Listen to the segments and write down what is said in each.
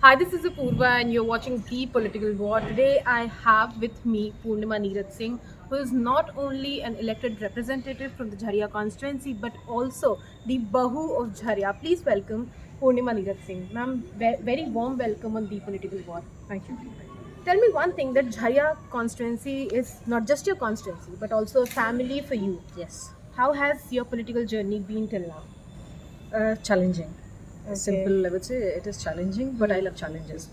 Hi, this is Apurva, and you're watching The Political War. Today, I have with me Purnima Neeraj Singh, who is not only an elected representative from the Jharia constituency but also the Bahu of Jharia. Please welcome Purnima Neeraj Singh. Ma'am, very warm welcome on The Political War. Thank you. Tell me one thing, that Jharia constituency is not just your constituency but also a family for you. Yes. How has your political journey been till now? Challenging. Okay. Simple, I would say it is challenging, but I love challenges.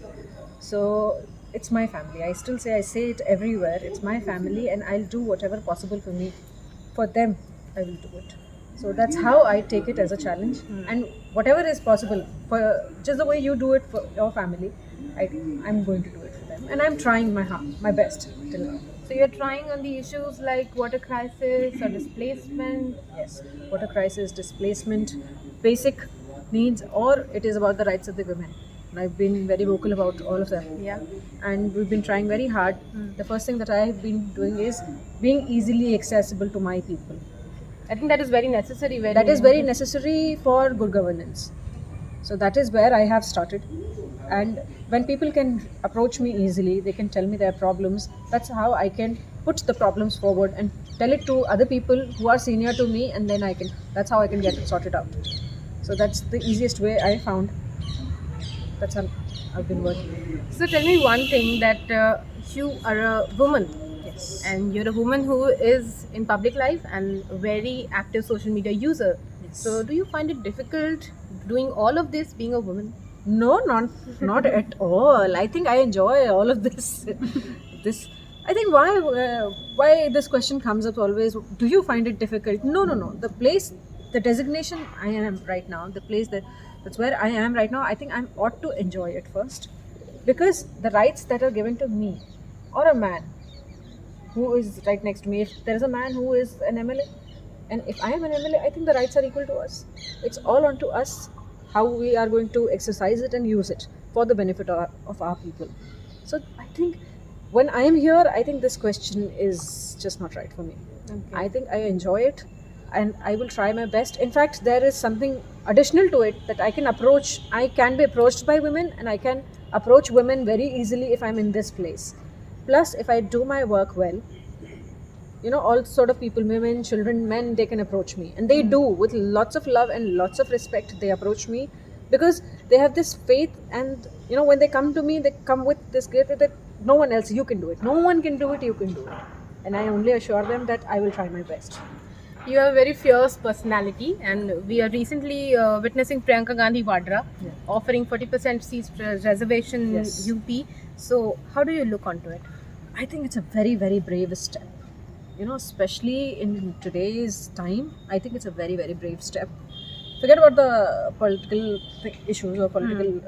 So it's my family. I still say it everywhere. It's my family, and I'll do whatever possible for me. For them, I will do it. So that's how I take it as a challenge. And whatever is possible, for just the way you do it for your family, I'm going to do it for them. And I'm trying my best till now. So you're trying on the issues like water crisis or displacement. Yes, water crisis, displacement, basic needs, or it is about the rights of the women. And I've been very vocal about all of them. Yeah. And we've been trying very hard. The first thing that I've been doing is being easily accessible to my people. I think that is very necessary. That is very necessary for good governance. So that is where I have started. And when people can approach me easily, they can tell me their problems. That's how I can put the problems forward and tell it to other people who are senior to me, and then that's how I can get it sorted out. So that's the easiest way I found. That's how I've been working. So tell me one thing, that you are a woman. Yes. And you're a woman who is in public life and very active social media user. Yes. So do you find it difficult doing all of this being a woman? No, not at all. I think I enjoy all of this. I think why this question comes up always. Do you find it difficult? No. The designation I am right now, that's where I am right now. I think I ought to enjoy it first, because the rights that are given to me, or a man who is right next to me. If there is a man who is an MLA, and if I am an MLA, I think the rights are equal to us. It's all on to us how we are going to exercise it and use it for the benefit of our people. So I think when I am here, I think this question is just not right for me. Okay. I think I enjoy it, and I will try my best. In fact, there is something additional to it, that I can be approached by women, and I can approach women very easily if I'm in this place. Plus, if I do my work well, all sort of people, women, children, men, they can approach me, and they do with lots of love and lots of respect. They approach me because they have this faith, and when they come to me, they come with this great that no one else, you can do it, no one can do it, you can do it. And I only assure them that I will try my best. You have a very fierce personality, and we are recently witnessing Priyanka Gandhi Vadra offering 40% seats reservation Yes. in UP. So how do you look onto it? I think it's a very, very brave step. Especially in today's time, I think it's a very, very brave step. Forget about the political issues or political,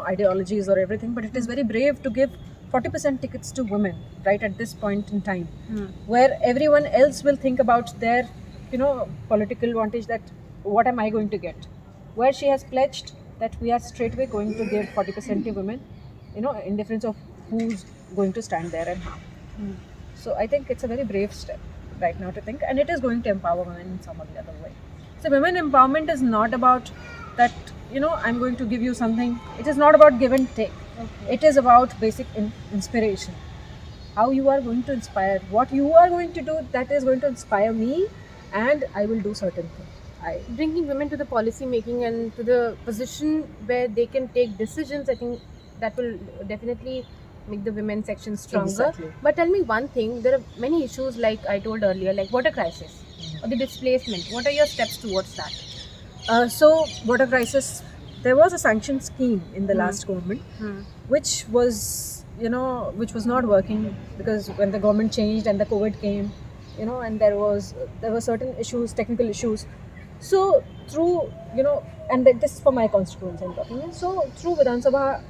ideologies or everything, but it is very brave to give 40% tickets to women right at this point in time, where everyone else will think about their, political advantage, that what am I going to get? Where she has pledged that we are straightway going to give 40% to women, in difference of who's going to stand there and how. So I think it's a very brave step right now to think, and it is going to empower women in some or the other way. So women empowerment is not about that, I'm going to give you something. It is not about give and take. Okay. It is about basic inspiration. How you are going to inspire, what you are going to do, that is going to inspire me, and I will do certain things. Bringing women to the policy making and to the position where they can take decisions, I think that will definitely make the women section stronger. Exactly. But tell me one thing, there are many issues, like I told earlier, like water crisis or the displacement. What are your steps towards that? So water crisis, there was a sanction scheme in the last government, which was not working, because when the government changed and the COVID came, and there were certain issues, technical issues. So through and this is for my constituency I'm talking. So through Vidhan Sabha,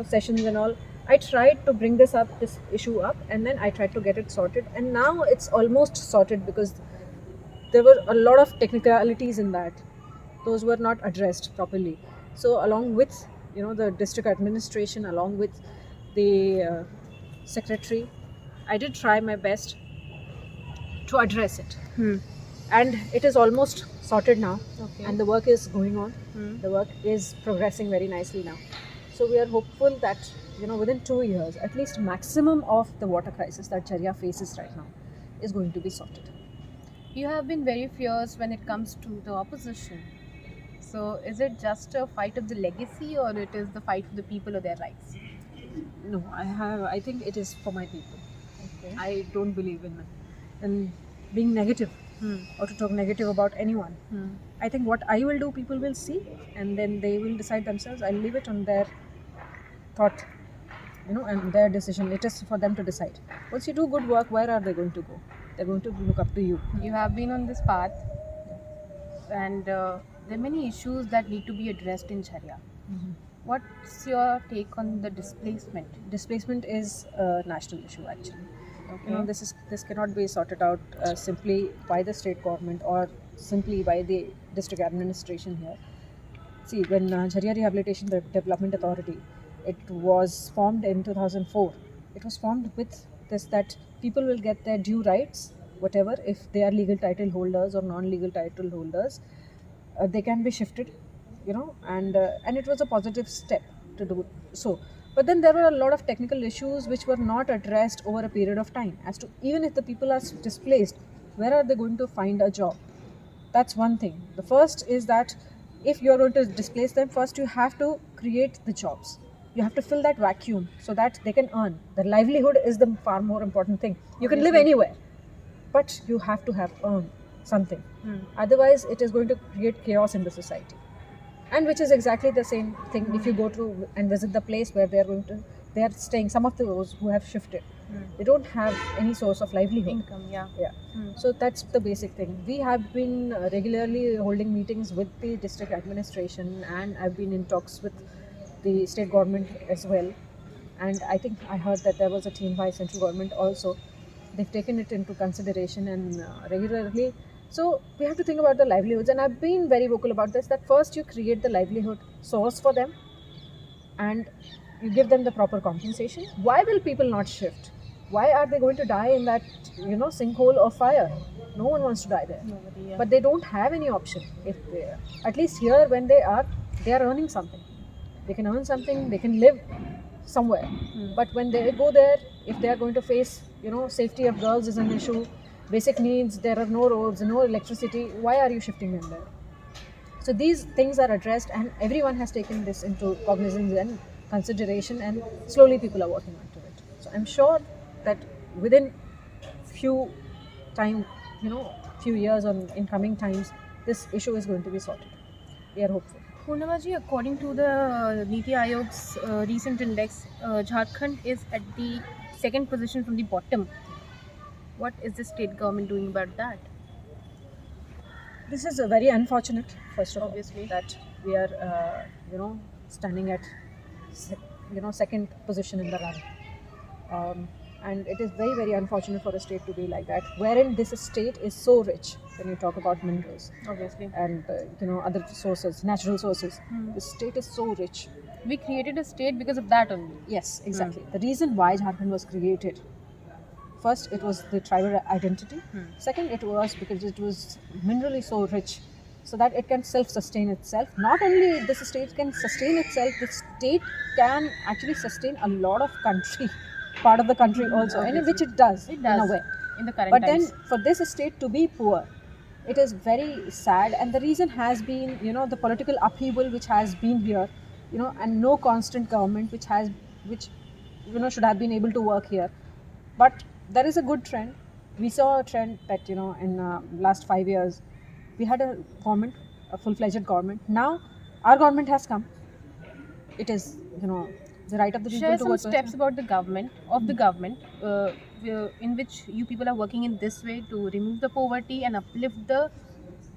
sessions and all, I tried to bring this issue up, and then I tried to get it sorted, and now it's almost sorted, because there were a lot of technicalities in that. Those were not addressed properly. So along with the district administration, along with the secretary, I did try my best to address it. And it is almost sorted now. Okay. And the work is going on. The work is progressing very nicely now. So we are hopeful that within 2 years, at least maximum of the water crisis that Jharia faces right now is going to be sorted. You have been very fierce when it comes to the opposition. So, is it just a fight of the legacy, or it is the fight for the people or their rights? No, I think it is for my people. Okay. I don't believe in being negative or to talk negative about anyone. I think what I will do, people will see, and then they will decide themselves. I'll leave it on their thought, and their decision. It is for them to decide. Once you do good work, where are they going to go? They're going to look up to you. You have been on this path, and there are many issues that need to be addressed in Jharia. What's your take on the displacement? Displacement is a national issue, actually. Okay. This cannot be sorted out simply by the state government or simply by the district administration here. See, when Jharia Rehabilitation Development Authority, it was formed in 2004. It was formed with this, that people will get their due rights, whatever, if they are legal title holders or non-legal title holders, they can be shifted, and it was a positive step to do so. But then there were a lot of technical issues which were not addressed over a period of time, as to even if the people are displaced, where are they going to find a job? That's one thing. The first is that if you're going to displace them, first you have to create the jobs. You have to fill that vacuum so that they can earn. The livelihood is the far more important thing. You can live anywhere, but you have to have earned something. Otherwise, it is going to create chaos in the society. And which is exactly the same thing if you go to and visit the place where they are staying. Some of those who have shifted, they don't have any source of livelihood. Income, yeah. So that's the basic thing. We have been regularly holding meetings with the district administration, and I've been in talks with the state government as well. And I think I heard that there was a team by central government also. They've taken it into consideration and regularly. So we have to think about the livelihoods, and I've been very vocal about this, that first you create the livelihood source for them and you give them the proper compensation. Why will people not shift? Why are they going to die in that sinkhole of fire? No one wants to die there. Nobody, yeah. But they don't have any option. If they, at least here, when they are earning something. They can earn something, they can live somewhere. But when they go there, if they are going to face, safety of girls is an issue, basic needs, there are no roads, no electricity, why are you shifting them there? So these things are addressed, and everyone has taken this into cognizance and consideration, and slowly people are working onto it. So I'm sure that within few years or in coming times, this issue is going to be sorted. We are hopeful. Purnamaji, according to the Niti Aayog's recent index, Jharkhand is at the second position from the bottom. What is the state government doing about that? This is very unfortunate, first of Obviously. all, that we are, standing at, second position in the run. And it is very, very unfortunate for a state to be like that, wherein this state is so rich when you talk about minerals Obviously. and, other sources, natural sources. The state is so rich. We created a state because of that only. Yes, exactly. The reason why Jharkhand was created, first, it was the tribal identity. Second, it was because it was minerally so rich, so that it can self-sustain itself. Not only this state can sustain itself, the state can actually sustain a lot of part of the country also, and which it does, It in does. a way. In the current But times. then, for this state to be poor, it is very sad, and the reason has been, the political upheaval which has been here, and no constant government which should have been able to work here. But there is a good trend. We saw a trend that, in last 5 years, we had a government, a full-fledged government. Now, our government has come. It is, the right of the people Share to some vote. steps about the government, in which you people are working in this way to remove the poverty and uplift the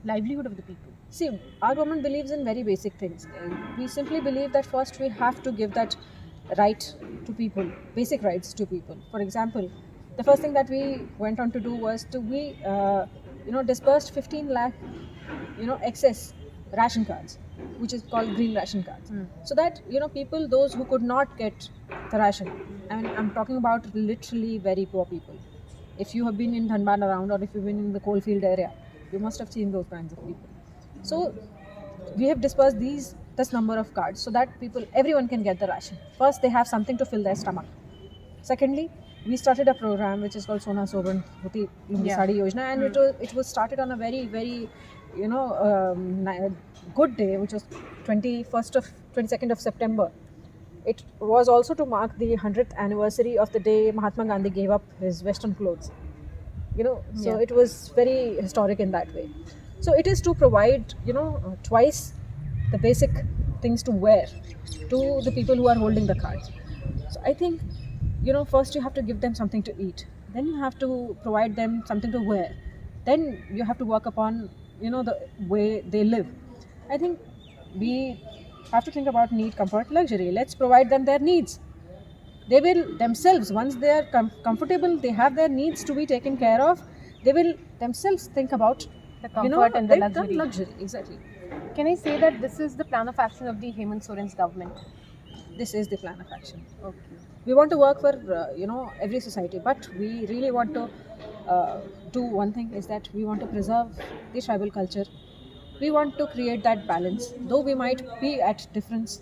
livelihood of the people. See, our government believes in very basic things. We simply believe that first we have to give that right to people, basic rights to people. For example, the first thing that we went on to do was dispersed 15 lakh, excess ration cards, which is called green ration cards. So that, people, those who could not get the ration, I'm talking about literally very poor people. If you have been in Dhanbad around, or if you've been in the coalfield area, you must have seen those kinds of people. So we have dispersed these this number of cards so that everyone can get the ration. First, they have something to fill their stomach. Secondly, we started a program which is called Sona Soban Huti Lungi Sadi Yojana, and it was started on a very good day, which was 22nd of September. It was also to mark the 100th anniversary of the day Mahatma Gandhi gave up his Western clothes. So it was very historic in that way. So it is to provide, twice the basic things to wear to the people who are holding the cards. So I think, first you have to give them something to eat. Then you have to provide them something to wear. Then you have to work upon, the way they live. I think we have to think about need, comfort, luxury. Let's provide them their needs. They will themselves, once they are comfortable, they have their needs to be taken care of, they will themselves think about The comfort and the luxury. Exactly. Can I say that this is the plan of action of the Hemant Soren's government? This is the plan of action. Okay. We want to work for every society, but we really want to do one thing, is that we want to preserve the tribal culture. We want to create that balance, though we might be at difference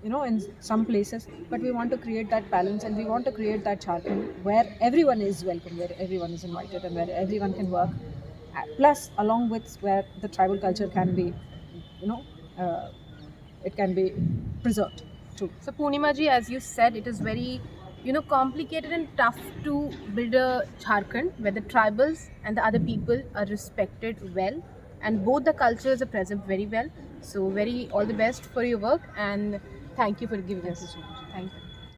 in some places, but we want to create that balance, and we want to create that Jharkhand where everyone is welcome, where everyone is invited, and where everyone can work. Plus, along with where the tribal culture can be, it can be preserved too. So Purnima ji, as you said, it is very, complicated and tough to build a Jharkhand where the tribals and the other people are respected well, and both the cultures are present very well. So very all the best for your work, and thank you for giving us this. Thank you.